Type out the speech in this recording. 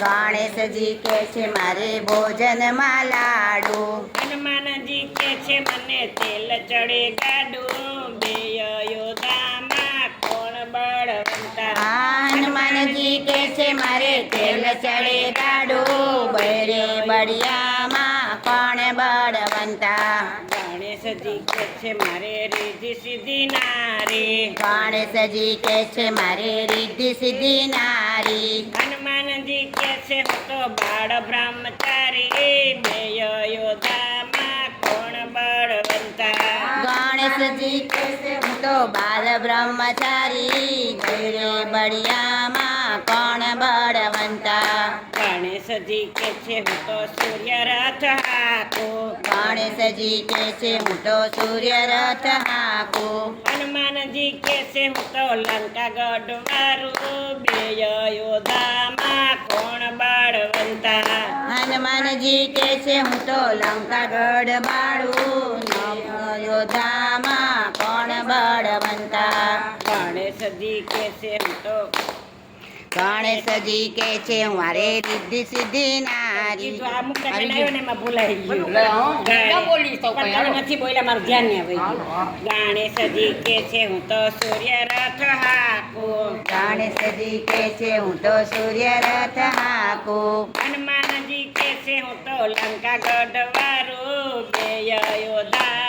ગણેશજી કે છે મારે ભોજનમાં લાડુ. હનુમાનજી કે છે મને તેલ ચડે ગાડું. બે અયોધ્યામાં કોણ બળવંતા. હનુમાનજી કે છે મારે તેલ ચડે ગાડુ. બૈરે બળિયામાં કોણ બળવંતા. ગણેશજી કે છે મારે રીધિ સીધી નારી. ગણેશજી કે છે મારે રિદ્ધિ સિદ્ધિ નારી. હનુમાનજી કે છે હું તો બાળ બ્રહ્મચારી. બે અયોધ્યામાં કોણ બળવંતા. ગણેશજી કે છે હું તો બાલ બ્રહ્મચારી. બૈરે બળિયામાં કોણ બળવંતા. ગણેશજી કે છે હું તો સૂર્ય રથ હાકું. ગણેશજી કે છે હું તો સૂર્ય રથ હાકું. હનુમાનજી કે છે હું તો લંકા ગઢવારું. બે અયોધ્યામાં કોણ બળવંતા. હનુમાનજી કે છે હું તો લંકા ગઢ બાળું. યોદ્ધામાં કોણ બળવંતા. ગણેશજી કે છે હું તો ગણેશજી કે છે મારે રિદ્ધિ સિદ્ધિ નારી. કીધું આ મુક્ત આવ્યો ને એમાં ભૂલાઈ ગયું. પણ તમે નથી બોલ્યા મારું ધ્યાન ને હવે. ગણેશજી કે છે હું તો સૂર્ય રથ હાકું. ગણેશજી કે છે હું તો સૂર્ય રથ હાકું. હનુમાનજી કે છે હું તો લંકા ગઢવારું. બે અયોધ્યા